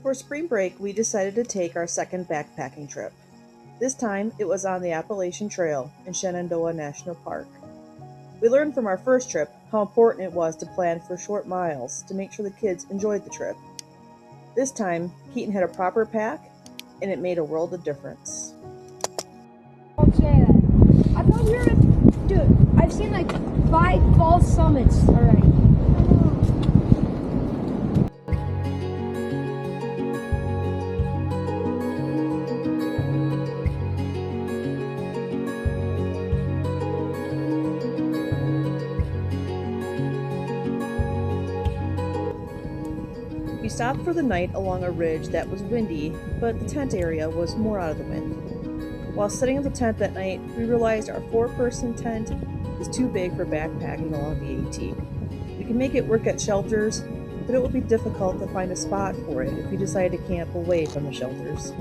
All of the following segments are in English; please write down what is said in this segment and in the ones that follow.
For spring break, we decided to take our second backpacking trip. This time, it was on the Appalachian Trail in Shenandoah National Park. We learned from our first trip how important it was to plan for short miles to make sure the kids enjoyed the trip. This time, Keaton had a proper pack, and it made a world of difference. Don't say that. I thought we were at, dude, I've seen like 5 false summits already. We stopped for the night along a ridge that was windy, but the tent area was more out of the wind. While setting up the tent that night, we realized our 4-person tent is too big for backpacking along the AT. We can make it work at shelters, but it will be difficult to find a spot for it if we decide to camp away from the shelters.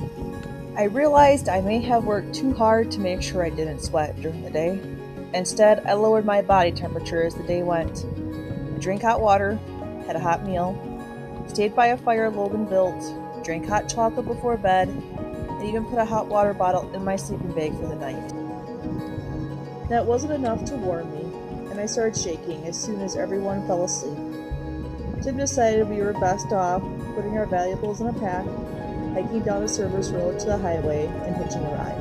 I realized I may have worked too hard to make sure I didn't sweat during the day. Instead, I lowered my body temperature as the day went. I drank hot water, had a hot meal, stayed by a fire Logan built, drank hot chocolate before bed, and even put a hot water bottle in my sleeping bag for the night. That wasn't enough to warm me, and I started shaking as soon as everyone fell asleep. Tim decided we were best off putting our valuables in a pack, hiking down the service road to the highway, and hitching a ride.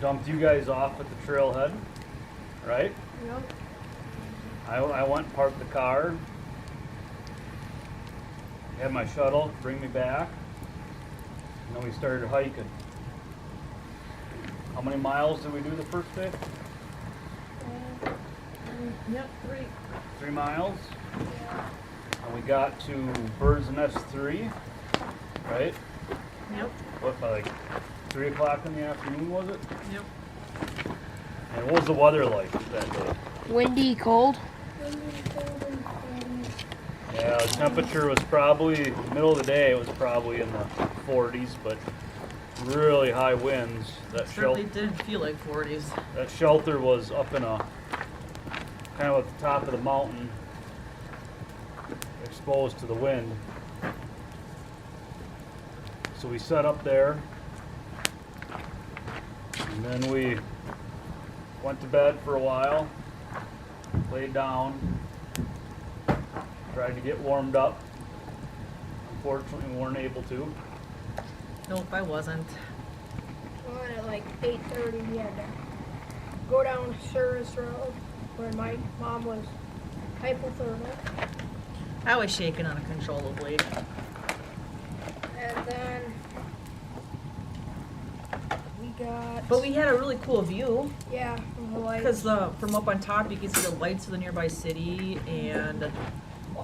Dumped you guys off at the trailhead, right? Yep. I went and parked the car, had my shuttle bring me back, and then we started hiking. How many miles did we do the first day? Yep, 3. 3 miles. Yeah. And we got to Bird's Nest 3, right? Yep. What, by like 3 o'clock in the afternoon, was it? Yep. And what was the weather like that day? Windy, cold. Yeah, the temperature was probably, middle of the day, it was probably in the 40s, but really high winds. That Certainly didn't feel like 40s. That shelter was up in a, kind of at the top of the mountain, exposed to the wind. So we set up there, and then we went to bed for a while, laid down, tried to get warmed up. Unfortunately, we weren't able to. Nope, I wasn't. Well, at like 8:30, we had to go down Service Road where my mom was hypothermic. I was shaking uncontrollably. And then we got... But we had a really cool view Yeah, from the lights. because from up on top you can see the lights of the nearby city and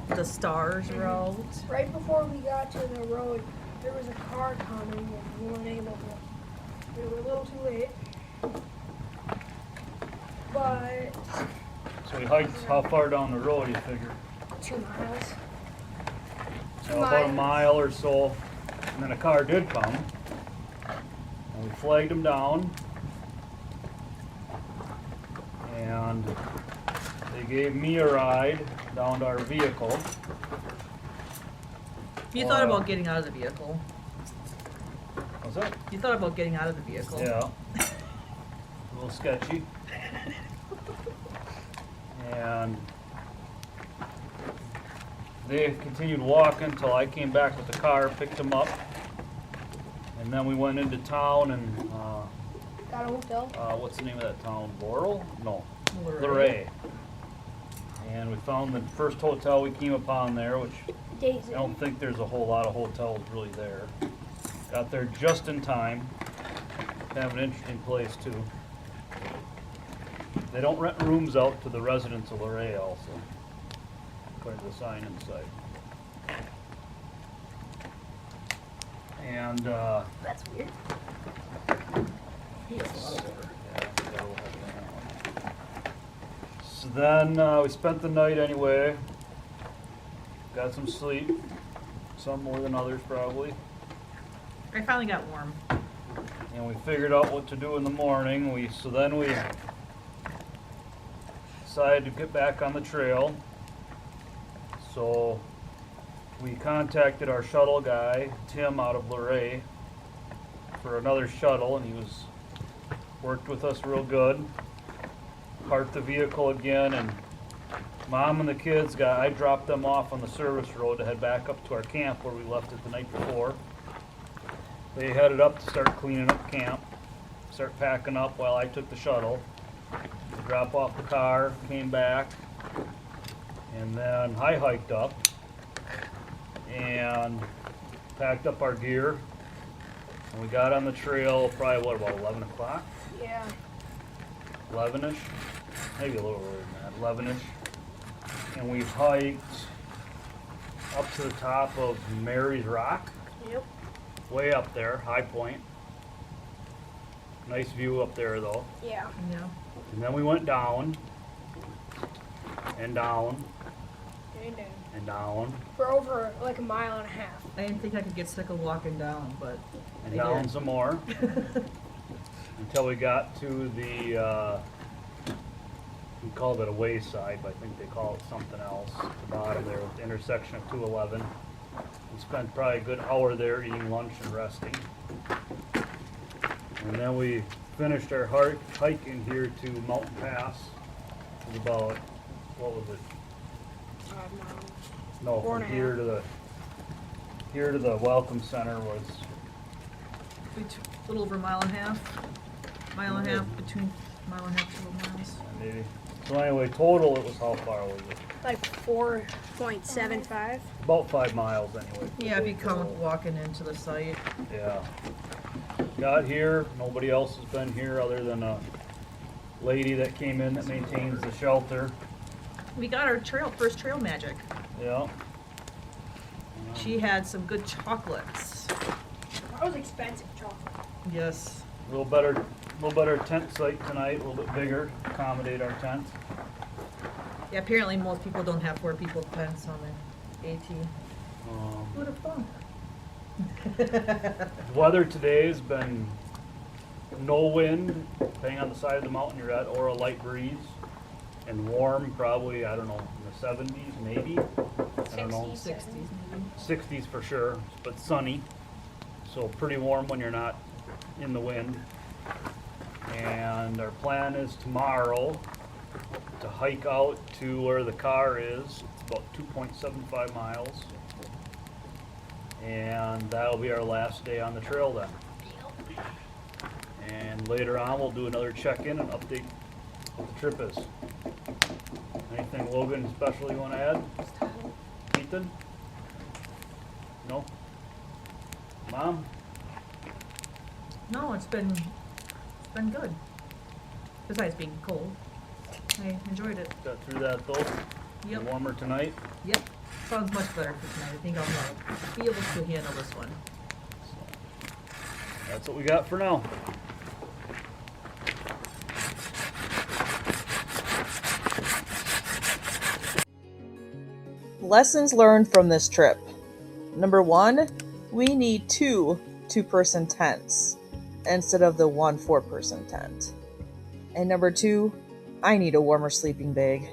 the stars were out. Right before we got to the road, there was a car coming and we weren't able to. We were a little too late. but So we hiked how far down the road, you figure? 2 miles. So about a mile or so, and then a car did come, and we flagged them down, and they gave me a ride down to our vehicle. You thought about getting out of the vehicle. What's that? You thought about getting out of the vehicle. Yeah. A little sketchy. And they continued walking until I came back with the car, picked them up, and then we went into town and Got a hotel. what's the name of that town? Laurel? No, Luray. Luray. And we found the first hotel we came upon there, which Days I don't think there's a whole lot of hotels really there. Got there just in time. Kind of an interesting place too. They don't rent rooms out to the residents of Luray also, according to the sign inside. And That's weird. so then we spent the night anyway. Got some sleep, some more than others probably. I finally got warm. And we figured out what to do in the morning. So then we decided to get back on the trail. So we contacted our shuttle guy, Tim, out of Luray, for another shuttle, and he worked with us real good. Parked the vehicle again, and Mom and the kids I dropped them off on the service road to head back up to our camp where we left it the night before. They headed up to start cleaning up camp, start packing up while I took the shuttle. Drop off the car, came back, and then I hiked up and packed up our gear. And we got on the trail probably, about 11 o'clock? Yeah. 11-ish? Maybe a little earlier than that, 11-ish. And we hiked up to the top of Mary's Rock, Yep. way up there, high point. Nice view up there though. Yeah. Yeah. And then we went down, and down, and down, For over like a mile and a half. I didn't think I could get sick of walking down, but and I down did. some more, until we got to the, we called it a wayside, but I think they call it something else, at the bottom there with the intersection of 211. We spent probably a good hour there eating lunch and resting. And then we finished our hike in here to Mountain Pass. It was about, what was it? 5 miles. No, 4 from and a here half. to the Welcome Center was, a little over a mile and a half. Mile and a half, between mile and a half to 2 miles. maybe. So anyway, total it was, how far was it? Like 4.75. About 5 miles anyway. Yeah, if you count walking into the site. Yeah. Got here, nobody else has been here other than a lady that came in that maintains the shelter. We got our first trail magic. Yeah. She had some good chocolates. That was expensive chocolate. Yes. A little better tent site tonight, a little bit bigger, accommodate our tent. Yeah, apparently most people don't have 4 people tents on the AT. Who would have thought? The weather today has been no wind, depending on the side of the mountain you're at, or a light breeze, and warm, probably, I don't know, in the 70s maybe. I don't know. 60s. 60s maybe. 60s for sure, but sunny, so pretty warm when you're not in the wind. And our plan is tomorrow to hike out to where the car is. It's about 2.75 miles. And that'll be our last day on the trail then. And later on, we'll do another check-in and update what the trip is. Anything, Logan, special you want to add? Ethan? No? Mom? No, it's been good. Besides being cold. I enjoyed it. Got through that though? Yep. Warmer tonight? Yep. Sounds much better for tonight. I think I'll be able to handle this one. That's what we got for now. Lessons learned from this trip. Number 1, we need 2 two-person tents instead of the 1 4-person tent. And number 2, I need a warmer sleeping bag.